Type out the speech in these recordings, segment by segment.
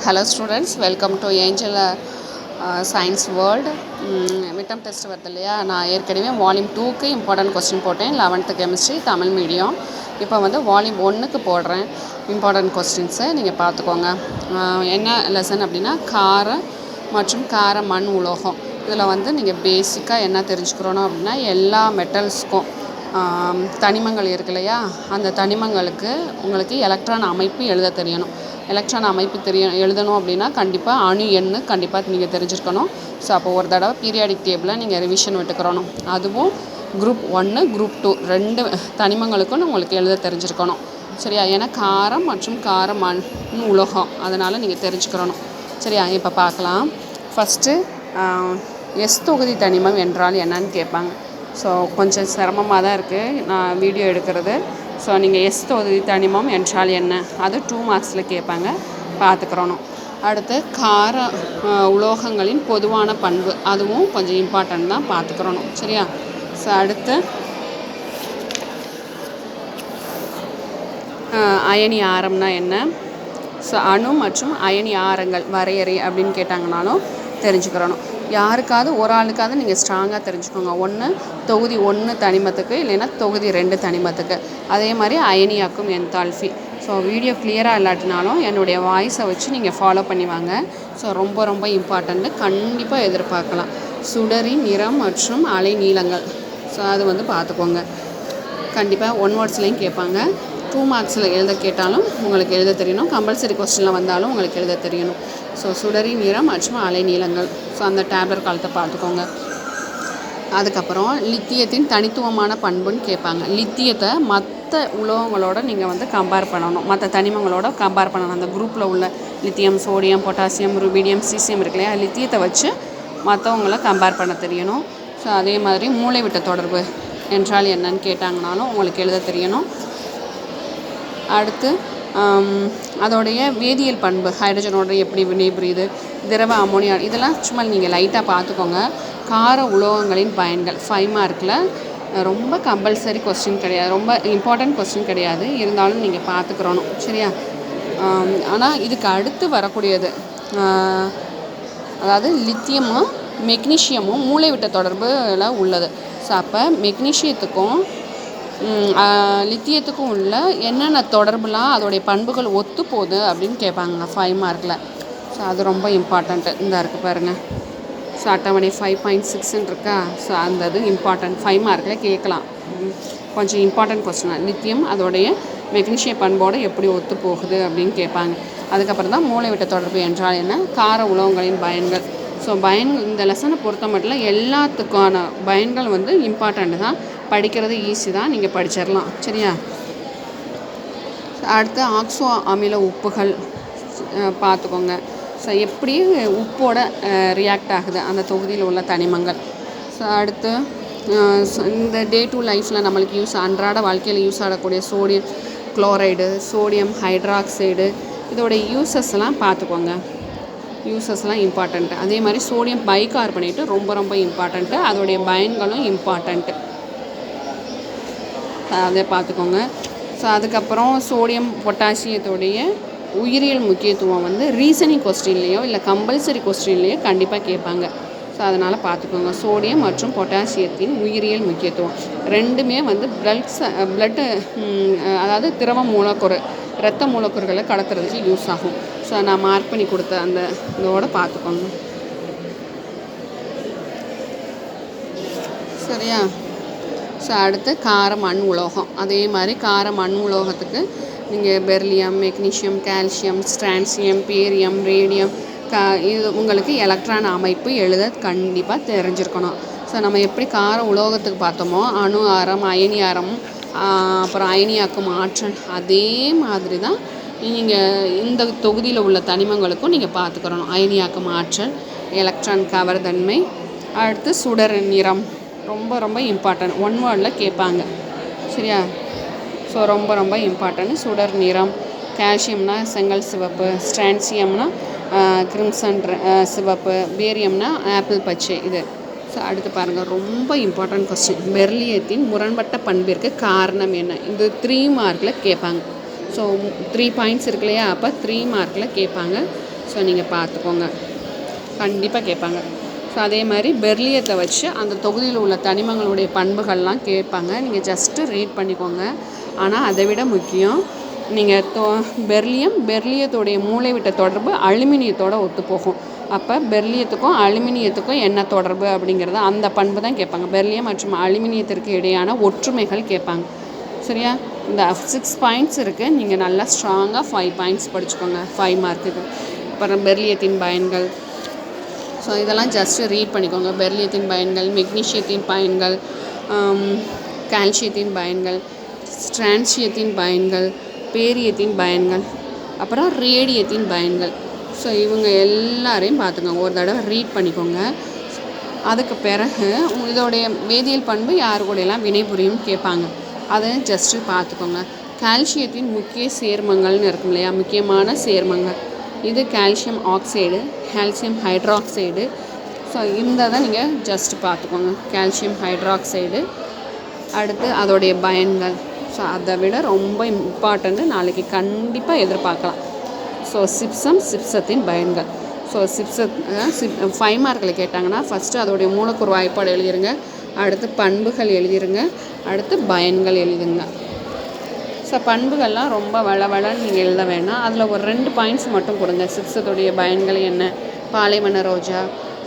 Hello students, welcome to Angel Science World. Midterm test வருது இல்லையா, நான் ஏற்கனவே வால்யூம் 2க்கு இம்பார்ட்டன்ட் கொஸ்டின் போட்டேன். 11th chemistry Tamil medium. இப்போ வந்து வால்யூம் 1க்கு போடுறேன் இம்பார்ட்டன்ட் கொஸ்டின்ஸை. நீங்கள் பார்த்துக்கோங்க. என்ன லெசன் அப்படின்னா காரம் மற்றும் கார மண் உலோகம். இதில் வந்து நீங்கள் பேசிக்காக என்ன தெரிஞ்சுக்கிறோன்னா அப்படின்னா, எல்லா மெட்டல்ஸ்க்கும் தனிமங்கள் இருக்கு இல்லையா, அந்த தனிமங்களுக்கு உங்களுக்கு எலக்ட்ரான் அமைப்பு எழுத தெரியணும். எலக்ட்ரான் அமைப்பு எழுதணும் அப்படின்னா கண்டிப்பாக அணு எண்ணு கண்டிப்பாக நீங்கள் தெரிஞ்சுருக்கணும். ஸோ அப்போ ஒரு தடவை பீரியாடிக் டேபிளை நீங்கள் ரிவிஷன் விட்டுக்கிறணும். அதுவும் குரூப் 1 குரூப் 2 2 தனிமங்களுக்கும் உங்களுக்கு எழுத தெரிஞ்சிருக்கணும். சரியா? ஏன்னா காரம் மற்றும் கார மண் உலோகம், அதனால் நீங்கள் தெரிஞ்சுக்கிறணும். சரியா? இப்போ பார்க்கலாம். ஃபஸ்ட்டு எஸ் தொகுதி தனிமம் என்றால் என்னன்னு கேட்பாங்க. ஸோ கொஞ்சம் சிரமமாக தான் இருக்குது நான் வீடியோ எடுக்கிறது. ஸோ நீங்கள் எஸ் தொகுதி தனிமம் என்றால் என்ன, அது 2 மார்க்ஸில் கேட்பாங்க, பார்த்துக்கிறணும். அடுத்து கார உலோகங்களின் பொதுவான பண்பு, அதுவும் கொஞ்சம் இம்பார்ட்டன்ட் தான், பார்த்துக்கிறணும். சரியா? ஸோ அடுத்து அயனி ஆரம்னா என்ன, ஸோ அணு மற்றும் அயனி ஆரங்கள் வரையறை அப்படின்னு கேட்டாங்கனாலும் தெரிஞ்சுக்கிறணும். யாருக்காவது ஒரு ஆளுக்காவது நீங்கள் ஸ்ட்ராங்காக தெரிஞ்சுக்கோங்க. ஒன்று தொகுதி 1 தனிமத்துக்கு, இல்லைன்னா தொகுதி 2 தனிமத்துக்கு. அதே மாதிரி அயனியாக்கும் என்தால்ஃபி. ஸோ வீடியோ கிளியராக இல்லாட்டினாலும் என்னுடைய வாய்ஸை வச்சு நீங்கள் ஃபாலோ பண்ணி வாங்க. ஸோ ரொம்ப ரொம்ப இம்பார்ட்டண்ட்டு, கண்டிப்பாக எதிர்பார்க்கலாம். சுடரின் நிறம் மற்றும் அலை நீளங்கள், ஸோ அது வந்து பார்த்துக்கோங்க. கண்டிப்பாக 1 வேர்ட்ஸ்லையும் கேட்பாங்க. 2 மார்க்ஸில் எழுத கேட்டாலும் உங்களுக்கு எழுத தெரியணும். கம்பல்சரி கொஸ்டினில் வந்தாலும் உங்களுக்கு எழுத தெரியணும். ஸோ சுடரின் நிறம் மற்றும் அலை நீளங்கள், ஸோ அந்த டேப்லெட் காலத்தை பார்த்துக்கோங்க. அதுக்கப்புறம் லித்தியத்தின் தனித்துவமான பண்புன்னு கேட்பாங்க. லித்தியத்தை மற்ற உலோகங்களோட நீங்கள் வந்து கம்பேர் பண்ணணும், மற்ற தனிமங்களோட கம்பேர் பண்ணணும். அந்த குரூப்பில் உள்ள lithium, sodium, potassium, rubidium, caesium இருக்கு இல்லையா, லித்தியத்தை வச்சு மற்றவங்கள கம்பேர் பண்ண தெரியணும். ஸோ அதே மாதிரி மூளைவிட்ட தொடர்பு என்றால் என்னன்னு கேட்டாங்கனாலும் உங்களுக்கு எழுத தெரியணும். அடுத்து அதோடைய வேதியியல் பண்பு, ஹைட்ரஜனோட எப்படி வினைபுரியுது, திரவ அமோனியா, இதெல்லாம் சும்மா நீங்கள் லைட்டாக பார்த்துக்கோங்க. கார உலோகங்களின் பயன்கள் 5 மார்க்கில் ரொம்ப கம்பல்சரி கொஸ்டின் கிடையாது, ரொம்ப இம்பார்ட்டன்ட் கொஸ்டின் கிடையாது, இருந்தாலும் நீங்கள் பார்த்துக்கிறணும். சரியா? ஆனால் இதுக்கு அடுத்து வரக்கூடியது, அதாவது லித்தியமும் மெக்னீஷியமும் மூளைவிட்ட தொடர்பில் உள்ளது. ஸோ அப்போ மெக்னீஷியத்துக்கும் லித்தியத்துக்கும் உள்ள என்னென்ன தொடர்புலாம் அதோடைய பண்புகள் ஒத்து போகுது அப்படின்னு கேட்பாங்க 5 மார்க்கில். ஸோ அது ரொம்ப இம்பார்ட்டண்ட்டு. இந்த இருக்குது பாருங்கள். ஸோ அட்டவணை 5.6 இருக்கா, ஸோ அந்த இது இம்பார்ட்டன்ட், 5 மார்க்கில் கேட்கலாம். கொஞ்சம் இம்பார்ட்டன்ட் கொஸ்டின். லித்தியம் அதோடைய மெக்னீஷிய பண்போடு எப்படி ஒத்து போகுது அப்படின்னு கேட்பாங்க. அதுக்கப்புறம் தான் மூளைவிட்ட தொடர்பு என்றால் என்ன, கார உலோகங்களின் பயன்கள். ஸோ இந்த லெசனை பொறுத்த மட்டும் எல்லாத்துக்கான பயன்கள் வந்து இம்பார்ட்டண்ட்டு தான், படிக்கிறது ஈஸி தான், நீங்கள் படிச்சிடலாம். சரியா? அடுத்து ஆக்சோ அமில உப்புகள் பார்த்துக்கோங்க. ஸோ எப்படி உப்போட ரியாக்ட் ஆகுது அந்த தொகுதியில் உள்ள தனிமங்கள். ஸோ அடுத்து இந்த டே டு லைஃப்பில் நம்மளுக்கு அன்றாட வாழ்க்கையில் யூஸ் ஆகக்கூடிய சோடியம் குளோரைடு, சோடியம் ஹைட்ராக்சைடு, இதோடைய யூசஸ்லாம் பார்த்துக்கோங்க. யூசஸ்லாம் இம்பார்ட்டண்ட்டு. அதே மாதிரி சோடியம் பைகார்பனேட்டு ரொம்ப ரொம்ப இம்பார்ட்டண்ட்டு, அதோடைய பயன்களும் இம்பார்ட்டண்ட்டு, அதை பார்த்துக்கோங்க. ஸோ அதுக்கப்புறம் சோடியம் பொட்டாசியத்தோடைய உயிரியல் முக்கியத்துவம் வந்து ரீசனிங் கொஸ்டின்லேயோ இல்லை கம்பல்சரி கொஸ்டின்லேயோ கண்டிப்பாக கேட்பாங்க. ஸோ அதனால் பார்த்துக்கோங்க. சோடியம் மற்றும் பொட்டாசியத்தின் உயிரியல் முக்கியத்துவம் ரெண்டுமே வந்து பிளட்டு, அதாவது திரவ மூலக்கூறு, இரத்த மூலக்கூறுகளை கடத்துறதுக்கு யூஸ் ஆகும். ஸோ நான் மார்க் பண்ணி கொடுத்த அந்த இதோட பார்த்துக்கோங்க. சரியா? ஸோ அடுத்து கார மண் உலோகம். அதே மாதிரி கார மண் உலோகத்துக்கு நீங்கள் beryllium, magnesium, calcium, strontium, barium, radium, இது உங்களுக்கு எலக்ட்ரான் அமைப்பு எழுத கண்டிப்பாக தெரிஞ்சிருக்கணும். ஸோ நம்ம எப்படி கார உலோகத்துக்கு பார்த்தோமோ, அணு ஆரம், அயனி ஆரம், அப்புறம் அயனியாக்கும் ஆற்றல், அதே மாதிரி தான் நீங்கள் இந்த தொகுதியில் உள்ள தனிமங்களுக்கும் நீங்கள் பார்த்துக்கிறணும். அயனியாக்கும் ஆற்றல், எலக்ட்ரான் கவர்தன்மை, அடுத்து சுடர் நிறம், ரொம்ப ரொம்ப இம்பார்ட்டன்ட், 1 வேர்டில் கேட்பாங்க. சரியா? ஸோ ரொம்ப ரொம்ப இம்பார்ட்டன்ட். சுடர் நிறம், கால்சியம்னா செங்கல் சிவப்பு, ஸ்ட்ரான்சியம்னா கிரிம்சன் சிவப்பு, பேரியம்னா ஆப்பிள் பச்சை. இது ஸோ அடுத்து பாருங்கள், ரொம்ப இம்பார்ட்டன்ட் கொஸ்டின். பெர்லியத்தின் முரண்பட்ட பண்பிற்கு காரணம் என்ன, இது 3 மார்க்கில் கேட்பாங்க. ஸோ 3 பாயிண்ட்ஸ் இருக்கு இல்லையா, அப்போ 3 மார்க்கில் கேட்பாங்க. ஸோ நீங்கள் பார்த்துக்கோங்க, கண்டிப்பாக கேட்பாங்க. ஸோ அதே மாதிரி பெர்லியத்தை வச்சு அந்த தொகுதியில் உள்ள தனிமங்களுடைய பண்புகள்லாம் கேட்பாங்க. நீங்கள் ஜஸ்ட்டு ரீட் பண்ணிக்கோங்க. ஆனால் அதை விட முக்கியம், நீங்கள் பெர்லியத்தோடைய மூளைவிட்ட தொடர்பு அலுமினியத்தோட ஒத்துப்போகும். அப்போ பெர்லியத்துக்கும் அலுமினியத்துக்கும் என்ன தொடர்பு அப்படிங்கிறத அந்த பண்பு தான் கேட்பாங்க. பெர்லியம் மற்றும் அலுமினியத்திற்கு இடையான ஒற்றுமைகள் கேட்பாங்க. சரியா? இந்த 6 பாயிண்ட்ஸ் இருக்குது. நீங்கள் நல்லா ஸ்ட்ராங்காக 5 பாயிண்ட்ஸ் படிச்சுக்கோங்க 5 மார்க்குக்கு. அப்புறம் பெர்லியத்தின் பயன்கள். ஸோ இதெல்லாம் ஜஸ்ட்டு ரீட் பண்ணிக்கோங்க. பெர்லியத்தின் பயன்கள், மெக்னீஷியத்தின் பயன்கள், கால்சியத்தின் பயன்கள், ஸ்ட்ரான்சியத்தின் பயன்கள், பேரியத்தின் பயன்கள், அப்புறம் ரேடியத்தின் பயன்கள். ஸோ இவங்க எல்லாரையும் பார்த்துக்கோங்க, ஒரு தடவை ரீட் பண்ணிக்கோங்க. அதுக்கு பிறகு இதோடைய வேதியியல் பண்பு யாரு கூடலாம் வினைபுரியும் கேட்பாங்க. அதை ஜஸ்ட்டு பார்த்துக்கோங்க. கால்சியத்தின் முக்கிய சேர்மங்கள்னு இருக்கும் இல்லையா, முக்கியமான சேர்மங்கள். இது calcium oxide, calcium hydroxide. So இந்த தான் நீங்கள் ஜஸ்ட்டு பார்த்துக்கோங்க, கால்சியம் ஹைட்ராக்சைடு. அடுத்து அதோடைய பயன்கள். ஸோ அதை விட ரொம்ப இம்பார்ட்டண்ட்டு, நாளைக்கு கண்டிப்பாக எதிர்பார்க்கலாம். ஸோ சிப்சத்தின் பயன்கள். ஸோ 5 மார்க்கில் கேட்டாங்கன்னா ஃபஸ்ட்டு அதோடைய மூலக்கூறு வாய்ப்பாடு எழுதிருங்க, அடுத்து பண்புகள் எழுதிருங்க, அடுத்து பயன்கள் எழுதுங்க. ஸோ பண்புகள்லாம் ரொம்ப வளவளன்னு நீங்கள் எழுத வேணாம். அதில் ஒரு 2 பாயிண்ட்ஸ் மட்டும் கொடுங்க. சிப்சத்துடைய பயன்கள் என்ன, பாலைவன ரோஜா.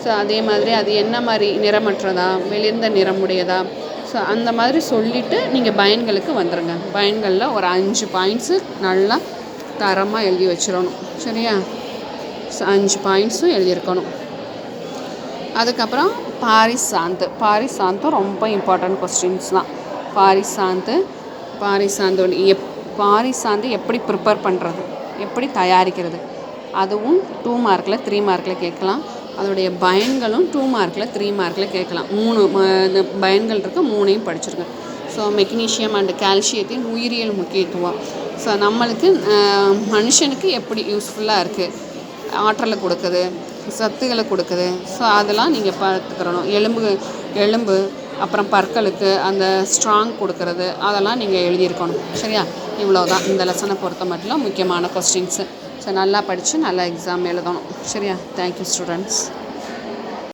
ஸோ அதே மாதிரி அது என்ன மாதிரி நிறமற்றதா, வெளிர்ந்த நிறமுடையதா. ஸோ அந்த மாதிரி சொல்லிவிட்டு நீங்கள் பயன்களுக்கு வந்துடுங்க. பயன்களில் ஒரு 5 பாயிண்ட்ஸு நல்லா தரமாக எழுதி வச்சிடணும். சரியா? 5 பாயிண்ட்ஸும் எழுதியிருக்கணும். அதுக்கப்புறம் பாரிசாந்தும் ரொம்ப இம்பார்ட்டன்ட் கொஸ்டின்ஸ் தான். பாரிசாந்து எப்படி ப்ரிப்பேர் பண்ணுறது, எப்படி தயாரிக்கிறது, அதுவும் 2 மார்க்கில் 3 மார்க்கில் கேட்கலாம். அதோடைய பயன்களும் 2 மார்க்கில் 3 மார்க்கில் கேட்கலாம். 3 பயன்கள் இருக்குது, 3ஐயும் படிச்சிருங்க. ஸோ மெக்னீஷியம் அண்டு கால்சியத்தின் உயிரியல் முக்கியத்துவம். ஸோ நம்மளுக்கு மனுஷனுக்கு எப்படி யூஸ்ஃபுல்லாக இருக்குது, ஆற்றலை கொடுக்குது, சத்துக்களை கொடுக்குது. ஸோ அதெல்லாம் நீங்கள் பார்த்துக்கிறணும். எலும்பு அப்புறம் பற்களுக்கு அந்த ஸ்ட்ராங் கொடுக்கறது, அதெல்லாம் நீங்கள் எழுதியிருக்கணும். சரியா? இவ்வளோ தான் இந்த லெசனை பொறுத்த மட்டும் முக்கியமான கொஸ்டின்ஸு. ஸோ நல்லா படித்து நல்லா எக்ஸாம் எழுதணும். சரியா? Thank you students.